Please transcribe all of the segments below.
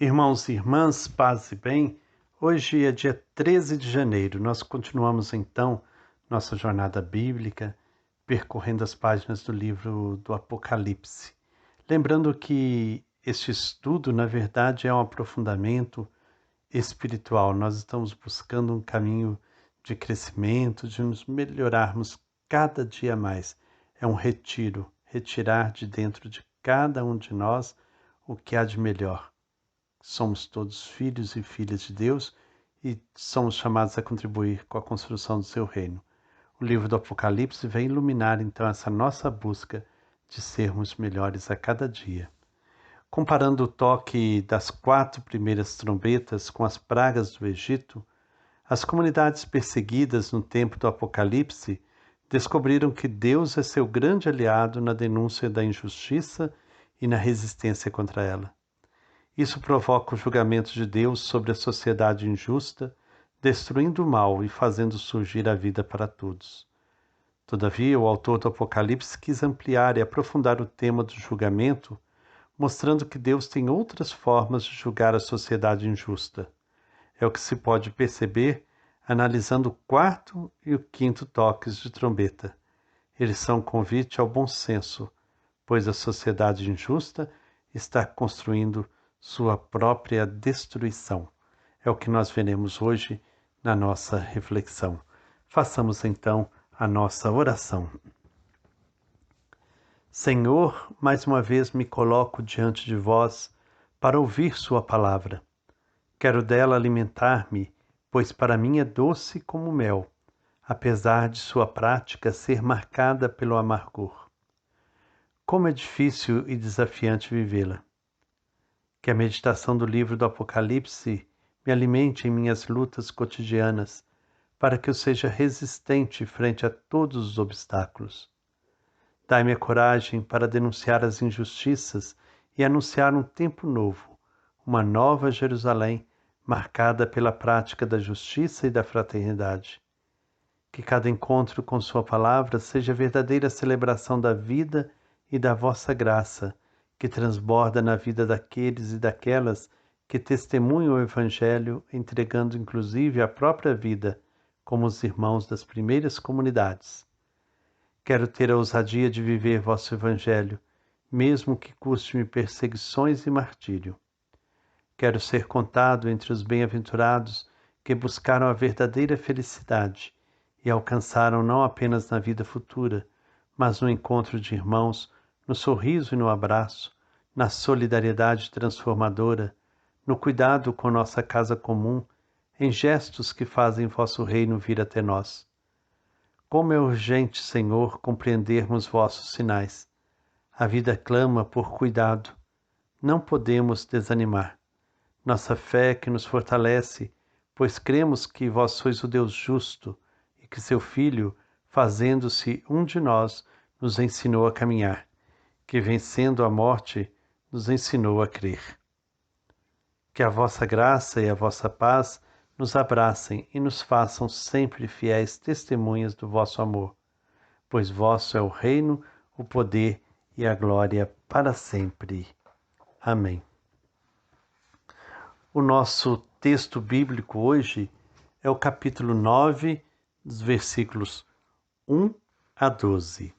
Irmãos e irmãs, paz e bem, hoje é dia 13 de janeiro. Nós continuamos então nossa jornada bíblica, percorrendo as páginas do livro do Apocalipse. Lembrando que este estudo, na verdade, é um aprofundamento espiritual. Nós estamos buscando um caminho de crescimento, de nos melhorarmos cada dia mais. É um retiro, retirar de dentro de cada um de nós o que há de melhor. Somos todos filhos e filhas de Deus e somos chamados a contribuir com a construção do seu reino. O livro do Apocalipse vem iluminar então essa nossa busca de sermos melhores a cada dia. Comparando o toque das 4 primeiras trombetas com as pragas do Egito, as comunidades perseguidas no tempo do Apocalipse descobriram que Deus é seu grande aliado na denúncia da injustiça e na resistência contra ela. Isso provoca o julgamento de Deus sobre a sociedade injusta, destruindo o mal e fazendo surgir a vida para todos. Todavia, o autor do Apocalipse quis ampliar e aprofundar o tema do julgamento, mostrando que Deus tem outras formas de julgar a sociedade injusta. É o que se pode perceber analisando o 4º e o 5º toques de trombeta. Eles são um convite ao bom senso, pois a sociedade injusta está construindo sua própria destruição. É o que nós veremos hoje na nossa reflexão. Façamos então a nossa oração. Senhor, mais uma vez me coloco diante de vós para ouvir sua palavra. Quero dela alimentar-me, pois para mim é doce como mel, apesar de sua prática ser marcada pelo amargor. Como é difícil e desafiante vivê-la. Que a meditação do livro do Apocalipse me alimente em minhas lutas cotidianas, para que eu seja resistente frente a todos os obstáculos. Dai-me a coragem para denunciar as injustiças e anunciar um tempo novo, uma nova Jerusalém, marcada pela prática da justiça e da fraternidade. Que cada encontro com sua palavra seja verdadeira celebração da vida e da vossa graça, que transborda na vida daqueles e daquelas que testemunham o Evangelho, entregando inclusive a própria vida, como os irmãos das primeiras comunidades. Quero ter a ousadia de viver vosso Evangelho, mesmo que custe-me perseguições e martírio. Quero ser contado entre os bem-aventurados que buscaram a verdadeira felicidade e alcançaram não apenas na vida futura, mas no encontro de irmãos, no sorriso e no abraço, na solidariedade transformadora, no cuidado com nossa casa comum, em gestos que fazem vosso reino vir até nós. Como é urgente, Senhor, compreendermos vossos sinais. A vida clama por cuidado. Não podemos desanimar. Nossa fé é que nos fortalece, pois cremos que vós sois o Deus justo e que seu Filho, fazendo-se um de nós, nos ensinou a caminhar, que vencendo a morte, nos ensinou a crer. Que a vossa graça e a vossa paz nos abracem e nos façam sempre fiéis testemunhas do vosso amor, pois vosso é o reino, o poder e a glória para sempre. Amém. O nosso texto bíblico hoje é o capítulo 9, dos versículos 1 a 12.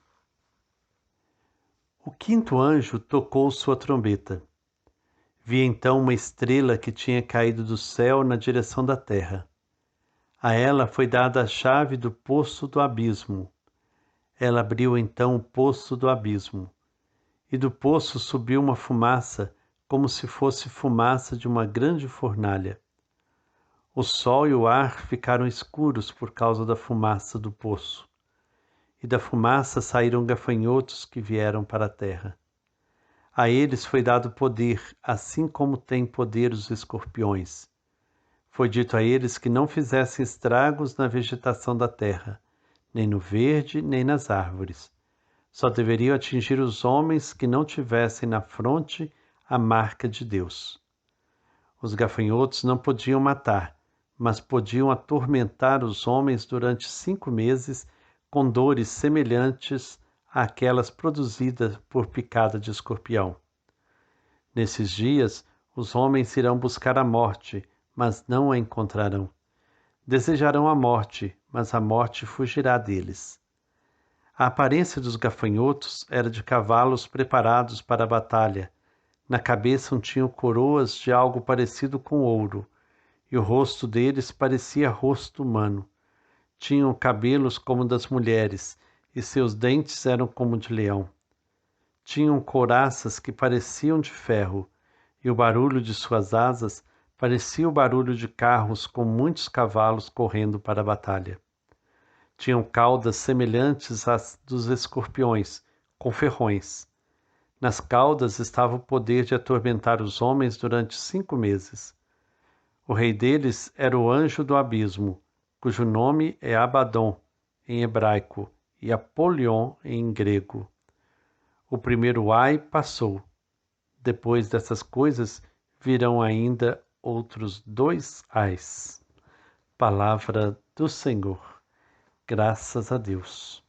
O 5º anjo tocou sua trombeta. Vi então uma estrela que tinha caído do céu na direção da terra. A ela foi dada a chave do poço do abismo. Ela abriu então o poço do abismo, e do poço subiu uma fumaça, como se fosse fumaça de uma grande fornalha. O sol e o ar ficaram escuros por causa da fumaça do poço, e da fumaça saíram gafanhotos que vieram para a terra. A eles foi dado poder, assim como têm poder os escorpiões. Foi dito a eles que não fizessem estragos na vegetação da terra, nem no verde, nem nas árvores. Só deveriam atingir os homens que não tivessem na fronte a marca de Deus. Os gafanhotos não podiam matar, mas podiam atormentar os homens durante 5 meses com dores semelhantes àquelas produzidas por picada de escorpião. Nesses dias, Os homens irão buscar a morte, mas não a encontrarão. Desejarão a morte, mas a morte fugirá deles. A aparência dos gafanhotos era de cavalos preparados para a batalha. Na cabeça tinham coroas de algo parecido com ouro, e o rosto deles parecia rosto humano. Tinham cabelos como das mulheres, e seus dentes eram como de leão. Tinham couraças que pareciam de ferro, e o barulho de suas asas parecia o barulho de carros com muitos cavalos correndo para a batalha. Tinham caudas semelhantes às dos escorpiões, com ferrões. Nas caudas estava o poder de atormentar os homens durante 5 meses. O rei deles era o anjo do abismo, cujo nome é Abaddon, em hebraico, e Apolion, em grego. O primeiro ai passou. Depois dessas coisas virão ainda outros 2 ais. Palavra do Senhor. Graças a Deus.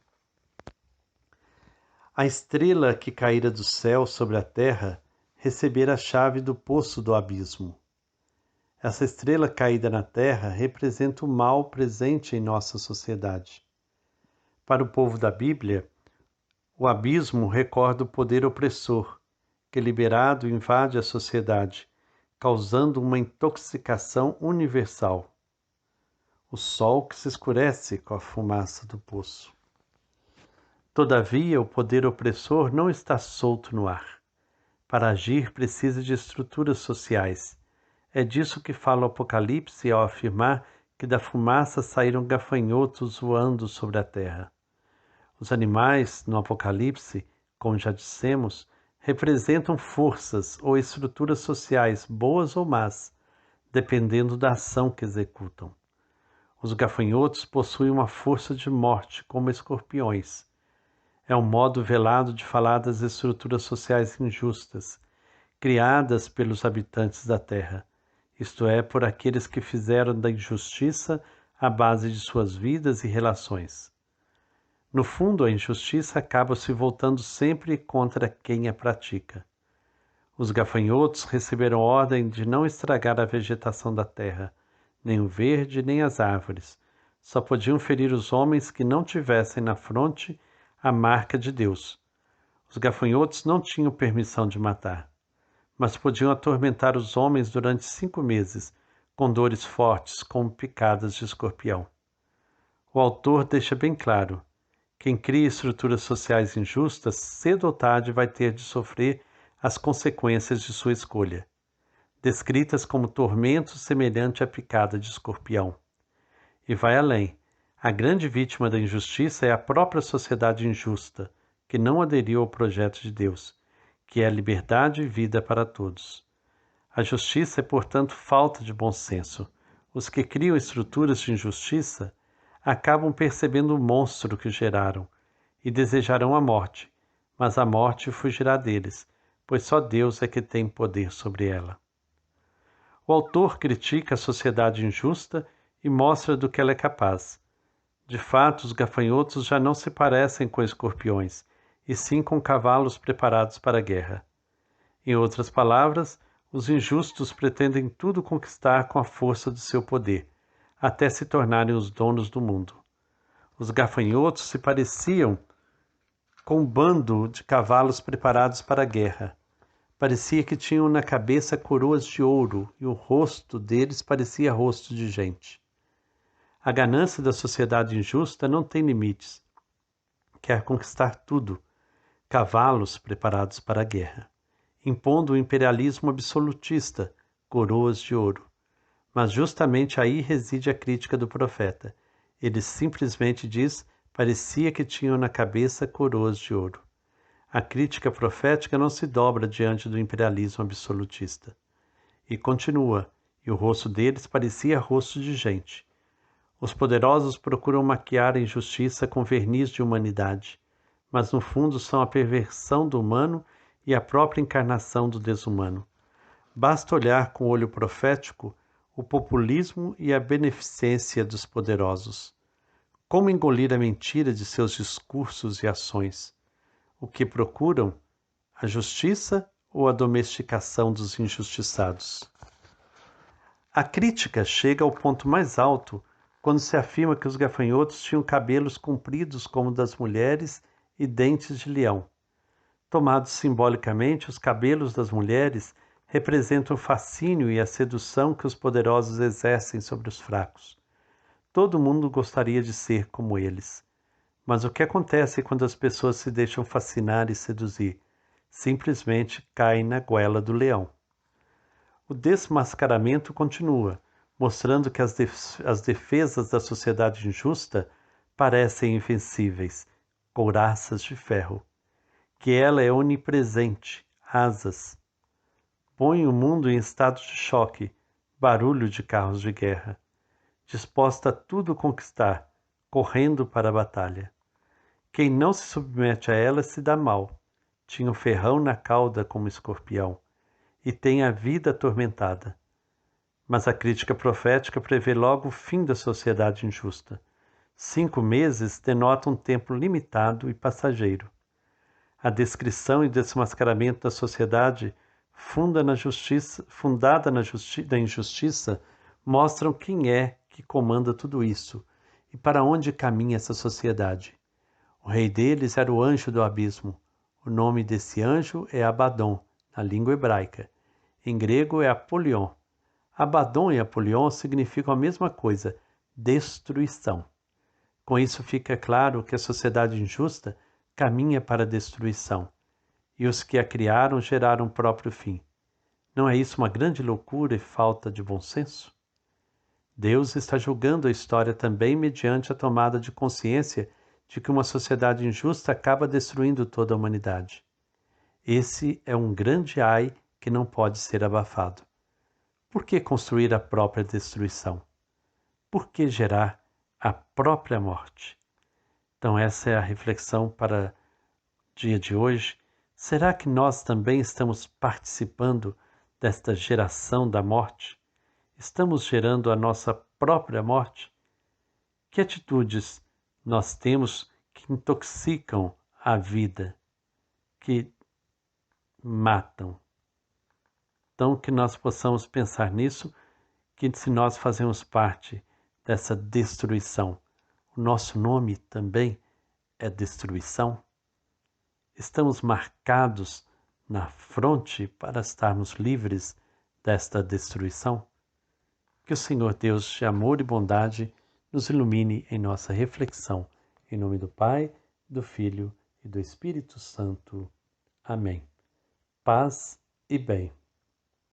A estrela que caíra do céu sobre a terra recebera a chave do poço do abismo. Essa estrela caída na terra representa o mal presente em nossa sociedade. Para o povo da Bíblia, o abismo recorda o poder opressor, que liberado invade a sociedade, causando uma intoxicação universal. O sol que se escurece com a fumaça do poço. Todavia, o poder opressor não está solto no ar. Para agir, precisa de estruturas sociais. É disso que fala o Apocalipse ao afirmar que da fumaça saíram gafanhotos voando sobre a terra. Os animais, no Apocalipse, como já dissemos, representam forças ou estruturas sociais, boas ou más, dependendo da ação que executam. Os gafanhotos possuem uma força de morte, como escorpiões. É um modo velado de falar das estruturas sociais injustas, criadas pelos habitantes da terra, isto é, por aqueles que fizeram da injustiça a base de suas vidas e relações. No fundo, a injustiça acaba se voltando sempre contra quem a pratica. Os gafanhotos receberam ordem de não estragar a vegetação da terra, nem o verde, nem as árvores. Só podiam ferir os homens que não tivessem na fronte a marca de Deus. Os gafanhotos não tinham permissão de matar, mas podiam atormentar os homens durante 5 meses, com dores fortes, como picadas de escorpião. O autor deixa bem claro: quem cria estruturas sociais injustas, cedo ou tarde vai ter de sofrer as consequências de sua escolha, descritas como tormento semelhante à picada de escorpião. E vai além. A grande vítima da injustiça é a própria sociedade injusta, que não aderiu ao projeto de Deus, que é liberdade e vida para todos. A justiça é, portanto, falta de bom senso. Os que criam estruturas de injustiça acabam percebendo o monstro que geraram e desejarão a morte, mas a morte fugirá deles, pois só Deus é que tem poder sobre ela. O autor critica a sociedade injusta e mostra do que ela é capaz. De fato, os gafanhotos já não se parecem com escorpiões, e sim com cavalos preparados para a guerra. Em outras palavras, os injustos pretendem tudo conquistar com a força do seu poder, até se tornarem os donos do mundo. Os gafanhotos se pareciam com um bando de cavalos preparados para a guerra. Parecia que tinham na cabeça coroas de ouro e o rosto deles parecia rosto de gente. A ganância da sociedade injusta não tem limites. Quer conquistar tudo, cavalos preparados para a guerra, impondo o imperialismo absolutista, coroas de ouro. Mas justamente aí reside a crítica do profeta. Ele simplesmente diz: parecia que tinham na cabeça coroas de ouro. A crítica profética não se dobra diante do imperialismo absolutista. E continua: e o rosto deles parecia rosto de gente. Os poderosos procuram maquiar a injustiça com verniz de humanidade, mas no fundo são a perversão do humano e a própria encarnação do desumano. Basta olhar com o olho profético o populismo e a beneficência dos poderosos. Como engolir a mentira de seus discursos e ações? O que procuram? A justiça ou a domesticação dos injustiçados? A crítica chega ao ponto mais alto quando se afirma que os gafanhotos tinham cabelos compridos como das mulheres e dentes de leão. Tomados simbolicamente, os cabelos das mulheres representam o fascínio e a sedução que os poderosos exercem sobre os fracos. Todo mundo gostaria de ser como eles. Mas o que acontece quando as pessoas se deixam fascinar e seduzir? Simplesmente caem na goela do leão. O desmascaramento continua, mostrando que as defesas da sociedade injusta parecem invencíveis, couraças de ferro, que ela é onipresente, asas. Põe o mundo em estado de choque, barulho de carros de guerra, disposta a tudo conquistar, correndo para a batalha. Quem não se submete a ela se dá mal, tinha o ferrão na cauda como escorpião, e tem a vida atormentada. Mas a crítica profética prevê logo o fim da sociedade injusta. 5 meses denotam um tempo limitado e passageiro. A descrição e desmascaramento da sociedade fundada na injustiça mostram quem é que comanda tudo isso e para onde caminha essa sociedade. O rei deles era o anjo do abismo. O nome desse anjo é Abaddon, na língua hebraica. Em grego é Apolion. Abaddon e Apolion significam a mesma coisa, destruição. Com isso fica claro que a sociedade injusta caminha para a destruição, e os que a criaram geraram o próprio fim. Não é isso uma grande loucura e falta de bom senso? Deus está julgando a história também mediante a tomada de consciência de que uma sociedade injusta acaba destruindo toda a humanidade. Esse é um grande ai que não pode ser abafado. Por que construir a própria destruição? Por que gerar a própria morte? Então essa é a reflexão para o dia de hoje. Será que nós também estamos participando desta geração da morte? Estamos gerando a nossa própria morte? Que atitudes nós temos que intoxicam a vida, que matam? Então que nós possamos pensar nisso, que se nós fazemos parte dessa destruição, o nosso nome também é destruição. Estamos marcados na fronte para estarmos livres desta destruição? Que o Senhor Deus de amor e bondade nos ilumine em nossa reflexão. Em nome do Pai, do Filho e do Espírito Santo. Amém. Paz e bem.